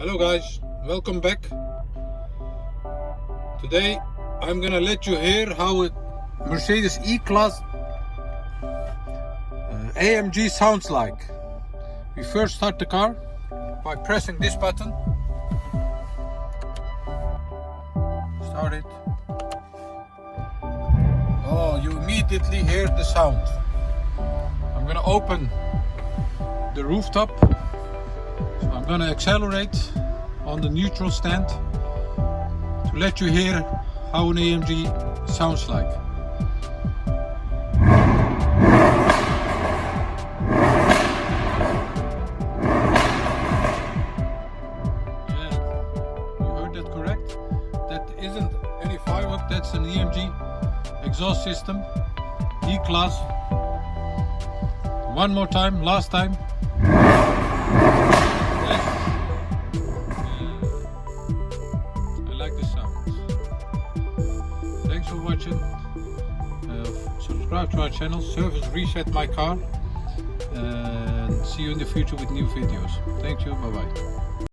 Hello guys, welcome back. Today I'm gonna let you hear how a Mercedes E-Class AMG sounds like. We first start the car by pressing this button. Start it. Oh, you immediately hear the sound. I'm gonna open the rooftop. So I'm gonna accelerate on the neutral stand to let you hear how an AMG sounds like. Yeah, you heard that correct. That isn't any firework, that's an AMG exhaust system, E-Class. One more time, last time. I like the sounds. Thanks for watching. Subscribe to our channel, service reset my car, and see you in the future with new videos. Thank you, bye bye.